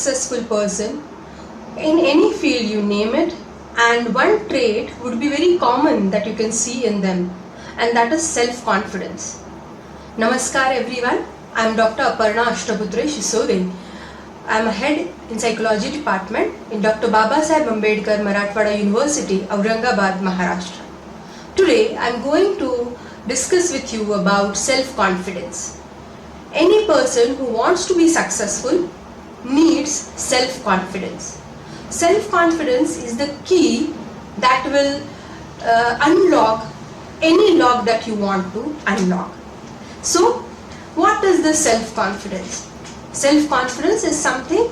Successful person in any field, you name it, and one trait would be very common that you can see in them, and that is self-confidence. Namaskar everyone, I am Dr. Aparna Ashtaputre Shisode. I am a head in psychology department in Dr. Babasaheb Ambedkar Marathwada University, Aurangabad, Maharashtra. Today I am going to discuss with you about self-confidence. Any person who wants to be successful needs self-confidence. Self-confidence is the key that will unlock any lock that you want to unlock. So, what is the self-confidence? Self-confidence is something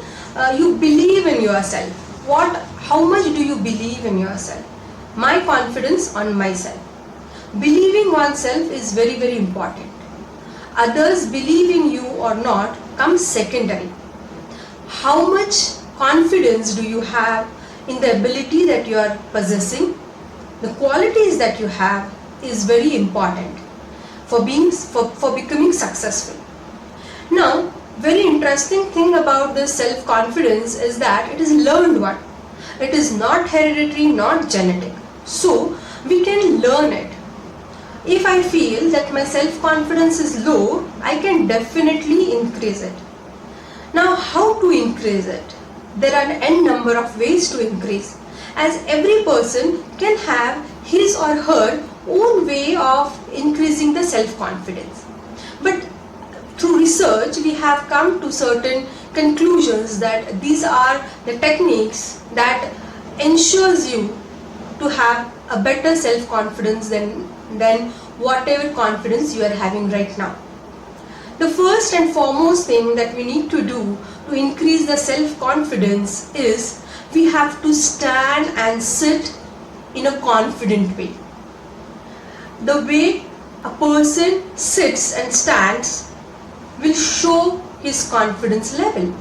you believe in yourself. How much do you believe in yourself? My confidence on myself. Believing oneself is very, very important. Others believing you or not comes secondary. How much confidence do you have in the ability that you are possessing? The qualities that you have is very important for becoming successful. Now, very interesting thing about this self-confidence is that it is learned one. It is not hereditary, not genetic. So, we can learn it. If I feel that my self-confidence is low, I can definitely increase it. Now, how to increase it? There are n number of ways to increase, as every person can have his or her own way of increasing the self-confidence. But through research, we have come to certain conclusions that these are the techniques that ensures you to have a better self-confidence than whatever confidence you are having right now. The first and foremost thing that we need to do to increase the self-confidence is we have to stand and sit in a confident way. The way a person sits and stands will show his confidence level.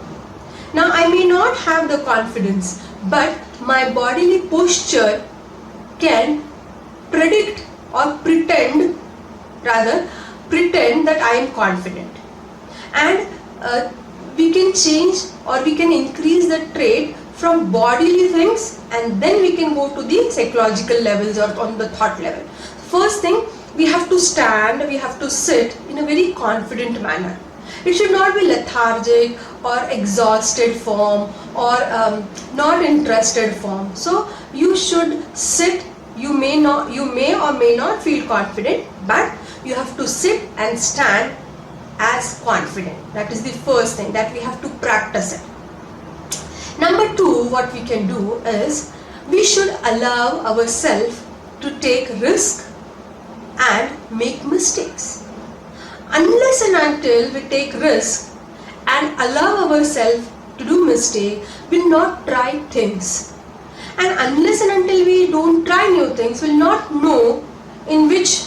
Now, I may not have the confidence, but my bodily posture can predict or pretend that I am confident, and we can change or we can increase the trait from bodily things, and then we can go to the psychological levels or on the thought level. First thing, we have to stand, we have to sit in a very confident manner. It should not be lethargic or exhausted form or not interested form. So you should sit. You may or may not feel confident, but you have to sit and stand as confident. That is the first thing that we have to practice it. Number two, what we can do is we should allow ourselves to take risk and make mistakes. Unless and until we take risk and allow ourselves to do mistake, we'll not try things. And unless and until we don't try new things, we'll not know in which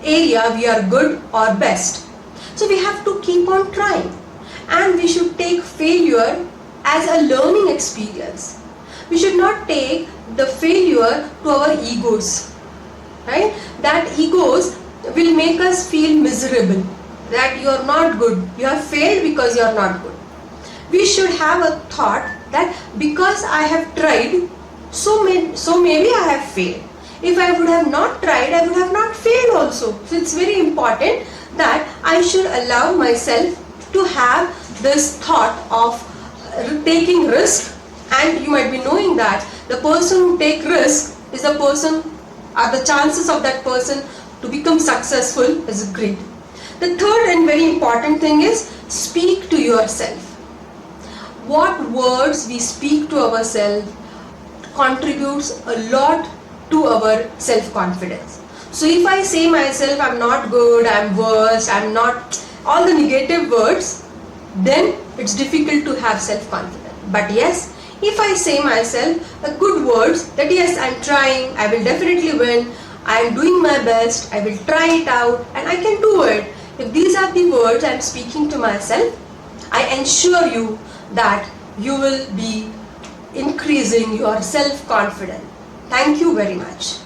area we are good or best. So we have to keep on trying, and we should take failure as a learning experience. We should not take the failure to our egos, right? That egos will make us feel miserable, that you are not good, you have failed because you are not good. We should have a thought that because I have tried, so maybe I have failed. If I would have not tried, I would have not failed also. So it's very important that I should allow myself to have this thought of taking risk, and you might be knowing that the person who take risk is the person, the chances of that person to become successful is great. The third and very important thing is speak to yourself. What words we speak to ourselves contributes a lot to our self-confidence. So if I say myself, I'm not good, I'm worst, I'm not, all the negative words, then it's difficult to have self-confidence. But yes, if I say myself the good words, that yes, I'm trying, I will definitely win, I'm doing my best, I will try it out, and I can do it. If these are the words I'm speaking to myself, I ensure you that you will be increasing your self-confidence. Thank you very much.